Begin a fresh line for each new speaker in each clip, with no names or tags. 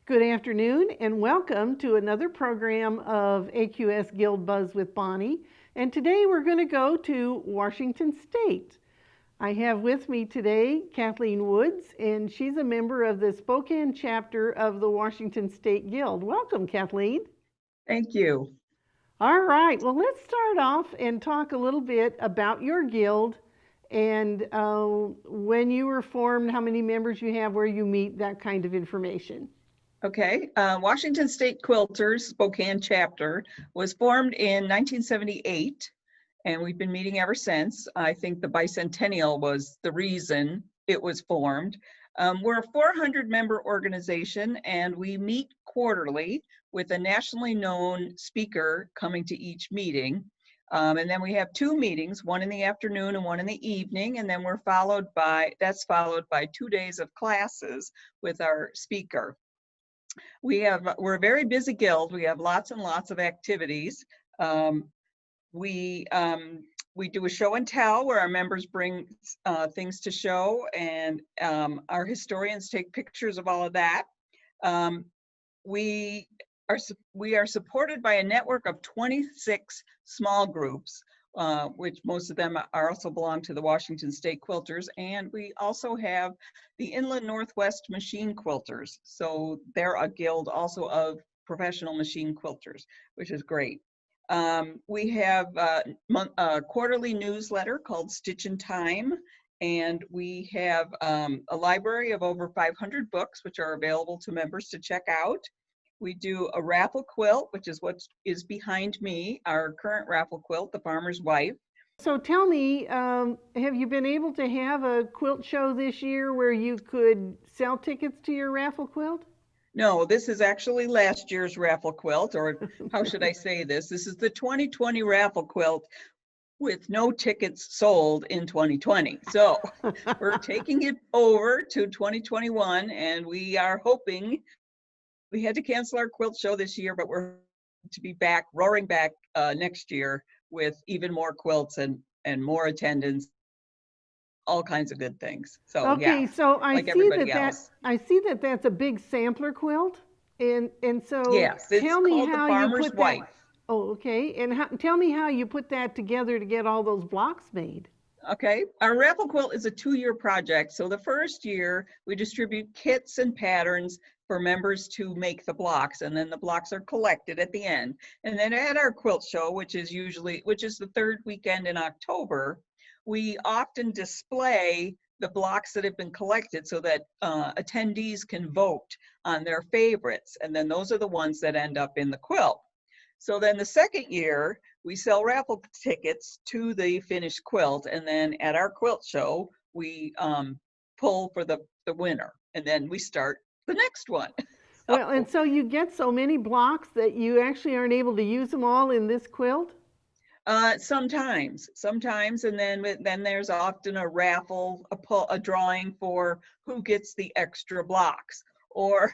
Good afternoon and welcome to another program of AQS Guild Buzz with Bonnie. And today we're going to go to Washington State. I have with me today Kathleen Woods, and she's a member of the Spokane Chapter of the Washington State Guild. Welcome, Kathleen.
Thank you.
All right, well, let's start off and talk a little bit about your guild and when you were formed, how many members you have, where you meet, that kind of information.
Okay, Washington State Quilters, Spokane Chapter, was formed in 1978, and we've been meeting ever since. I think the bicentennial was the reason it was formed. We're a 400-member organization, and we meet quarterly with a nationally known speaker coming to each meeting. And then we have two meetings, one in the afternoon and one in the evening, and then that's followed by 2 days of classes with our speaker. We're a very busy guild. We have lots and lots of activities. We do a show and tell where our members bring things to show, and our historians take pictures of all of that. We are supported by a network of 26 small groups, which most of them also belong to the Washington State Quilters, and we also have the Inland Northwest Machine Quilters. So they're a guild also of professional machine quilters, which is great. We have a quarterly newsletter called Stitch in Time, and we have a library of over 500 books, which are available to members to check out. We do a raffle quilt, which is what is behind me, our current raffle quilt, The Farmer's Wife.
So tell me, have you been able to have a quilt show this year where you could sell tickets to your raffle quilt?
No, this is actually last year's raffle quilt, or how should I say this? This is the 2020 raffle quilt with no tickets sold in 2020. So we're taking it over to 2021, and we are hoping. We had to cancel our quilt show this year, but we're to be back, roaring back next year with even more quilts and more attendance, all kinds of good things. So
okay,
yeah,
so I
like
see that that's a big sampler quilt, and so
yes, it's
tell me
called
how
The Farmer's
you put
Wife.
that. Oh, okay, and tell me how you put that together to get all those blocks made.
Okay, our raffle quilt is a 2-year project. So the first year we distribute kits and patterns for members to make the blocks, and then the blocks are collected at the end. And then at our quilt show, which is the third weekend in October, we often display the blocks that have been collected so that attendees can vote on their favorites, and then those are the ones that end up in the quilt. So then the second year, we sell raffle tickets to the finished quilt, and then at our quilt show, we pull for the winner, and then we start the next one.
Well, and so you get so many blocks that you actually aren't able to use them all in this quilt?
Sometimes, and then there's often a raffle, a drawing for who gets the extra blocks, or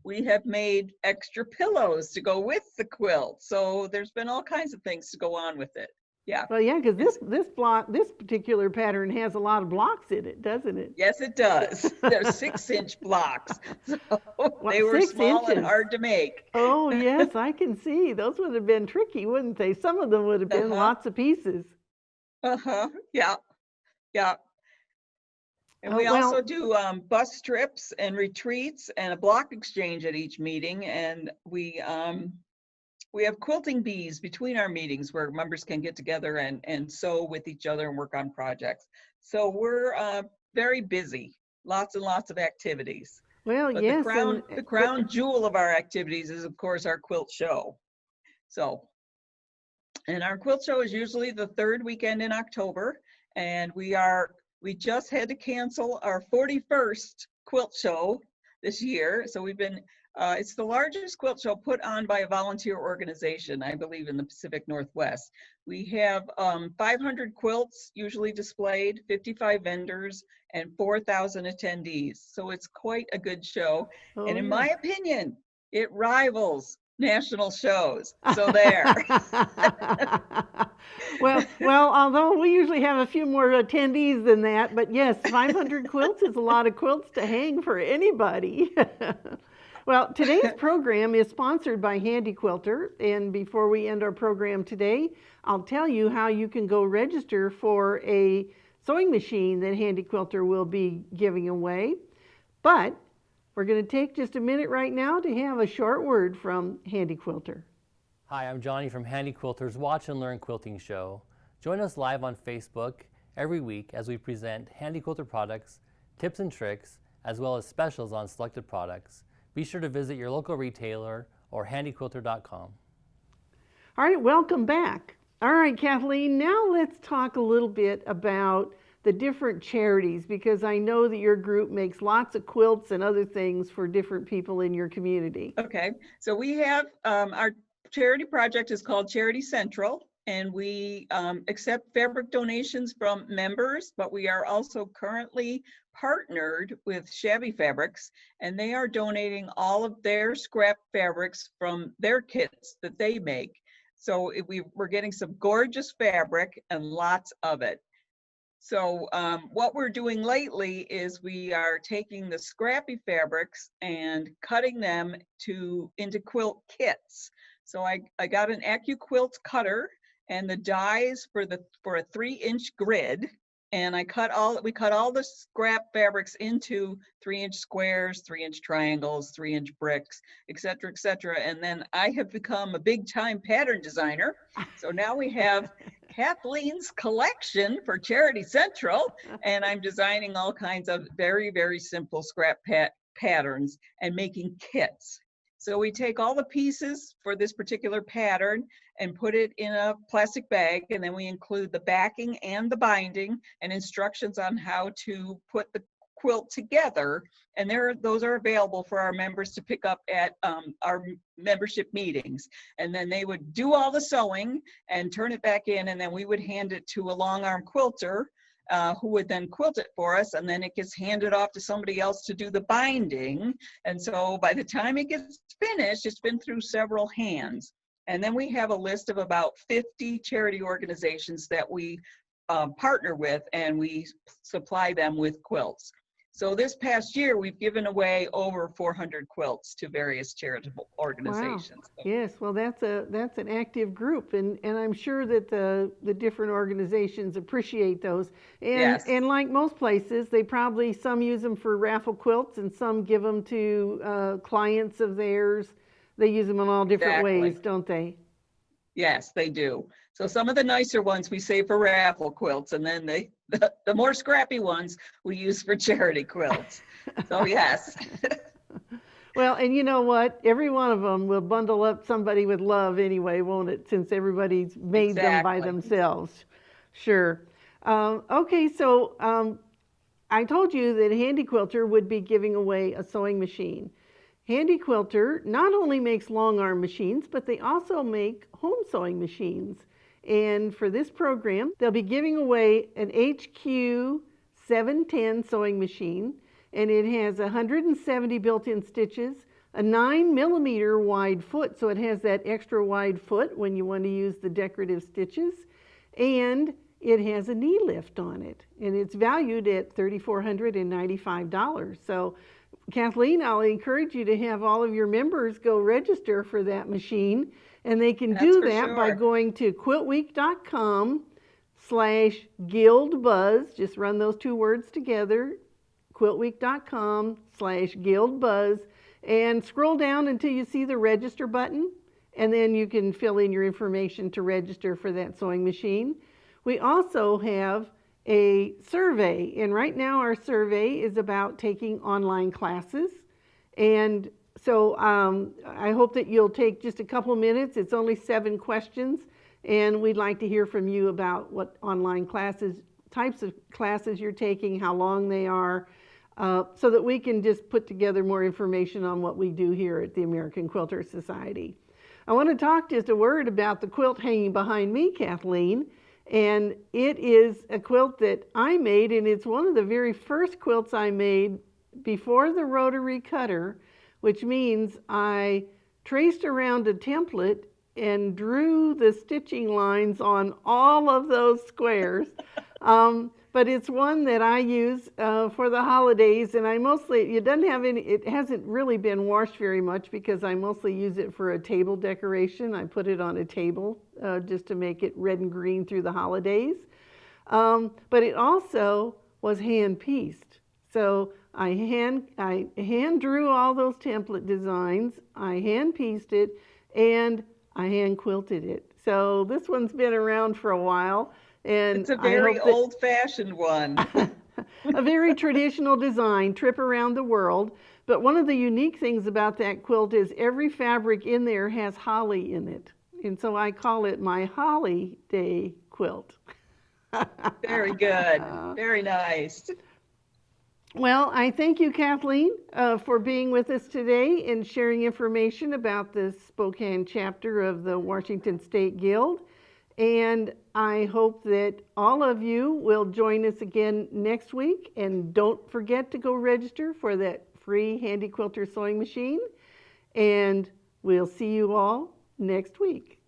we have made extra pillows to go with the quilt. So there's been all kinds of things to go on with it. Yeah.
Well, yeah, because this particular pattern has a lot of blocks in it, doesn't it?
Yes, it does. They're 6-inch blocks. So they were
6
small
inches.
and hard to make.
Oh, yes, I can see. Those would have been tricky, wouldn't they? Some of them would have been lots of pieces.
Yeah. And we also do bus trips and retreats and a block exchange at each meeting. And we have quilting bees between our meetings where members can get together and sew with each other and work on projects. So we're very busy, lots and lots of activities.
Well,
but
yes.
The crown jewel of our activities is, of course, our quilt show. And our quilt show is usually the third weekend in October. And we just had to cancel our 41st quilt show this year. So it's the largest quilt show put on by a volunteer organization, I believe, in the Pacific Northwest. We have 500 quilts usually displayed, 55 vendors, and 4,000 attendees. So it's quite a good show.
Oh,
and in my opinion, it rivals national shows. So there.
Well, although we usually have a few more attendees than that, but yes, 500 quilts is a lot of quilts to hang for anybody. Well, today's program is sponsored by Handy Quilter, and before we end our program today, I'll tell you how you can go register for a sewing machine that Handy Quilter will be giving away. But we're going to take just a minute right now to have a short word from Handy Quilter.
Hi, I'm Johnny from Handy Quilter's Watch and Learn Quilting Show. Join us live on Facebook every week as we present Handy Quilter products, tips and tricks, as well as specials on selected products. Be sure to visit your local retailer or handyquilter.com.
All right, welcome back. All right, Kathleen, now let's talk a little bit about the different charities, because I know that your group makes lots of quilts and other things for different people in your community.
Okay, so we have our charity project is called Charity Central, and we accept fabric donations from members, but we are also currently partnered with Shabby Fabrics, and they are donating all of their scrap fabrics from their kits that they make. So we're getting some gorgeous fabric and lots of it. So what we're doing lately is we are taking the scrappy fabrics and cutting them into quilt kits. So I got an AQS cutter and the dies for a 3-inch grid, and we cut all the scrap fabrics into 3-inch squares, 3-inch triangles, 3-inch bricks, et cetera, and then I have become a big-time pattern designer. So now we have Kathleen's collection for Charity Central, and I'm designing all kinds of very, very simple scrap patterns and making kits. So we take all the pieces for this particular pattern and put it in a plastic bag, and then we include the backing and the binding and instructions on how to put the quilt together. And those are available for our members to pick up at our membership meetings. And then they would do all the sewing and turn it back in, and then we would hand it to a long arm quilter who would then quilt it for us, and then it gets handed off to somebody else to do the binding. And so by the time it gets finished, it's been through several hands. And then we have a list of about 50 charity organizations that we partner with, and we supply them with quilts. So this past year, we've given away over 400 quilts to various charitable organizations.
Wow. Yes, well, that's an active group, and I'm sure that the different organizations appreciate those. And,
yes.
And like most places, some use them for raffle quilts, and some give them to clients of theirs. They use them in all different ways, don't they?
Yes, they do. So some of the nicer ones we save for raffle quilts, and then the more scrappy ones we use for charity quilts. So yes.
Well, and you know what? Every one of them will bundle up somebody with love anyway, won't it? Since everybody's made them by themselves. Sure. Okay, so I told you that Handy Quilter would be giving away a sewing machine. Handy Quilter not only makes long arm machines, but they also make home sewing machines. And for this program, they'll be giving away an HQ 710 sewing machine, and it has 170 built-in stitches, a 9mm wide foot, so it has that extra wide foot when you want to use the decorative stitches, and it has a knee lift on it, and it's valued at $3,495. So Kathleen, I'll encourage you to have all of your members go register for that machine, and they can do that by going to quiltweek.com/guildbuzz. Just run those two words together, quiltweek.com/guildbuzz, and scroll down until you see the register button, and then you can fill in your information to register for that sewing machine. We also have a survey, and right now our survey is about taking online classes, and so I hope that you'll take just a couple minutes. It's only 7 questions, and we'd like to hear from you about what online classes, types of classes you're taking, how long they are, so that we can just put together more information on what we do here at the American Quilter Society. I want to talk just a word about the quilt hanging behind me, Kathleen. And it is a quilt that I made, and it's one of the very first quilts I made before the rotary cutter, which means I traced around a template and drew the stitching lines on all of those squares. but it's one that I use for the holidays, and it hasn't really been washed very much because I mostly use it for a table decoration. I put it on a table just to make it red and green through the holidays. But it also was hand pieced. So I hand drew all those template designs, I hand pieced it, and I hand quilted it. So this one's been around for a while. And
it's a very old-fashioned one.
A very traditional design, trip around the world. But one of the unique things about that quilt is every fabric in there has holly in it. And so I call it my Holly Day quilt.
Very good. Very nice.
Well, I thank you, Kathleen, for being with us today and sharing information about the Spokane chapter of the Washington State Guild. And I hope that all of you will join us again next week. And don't forget to go register for that free Handy Quilter sewing machine. And we'll see you all next week.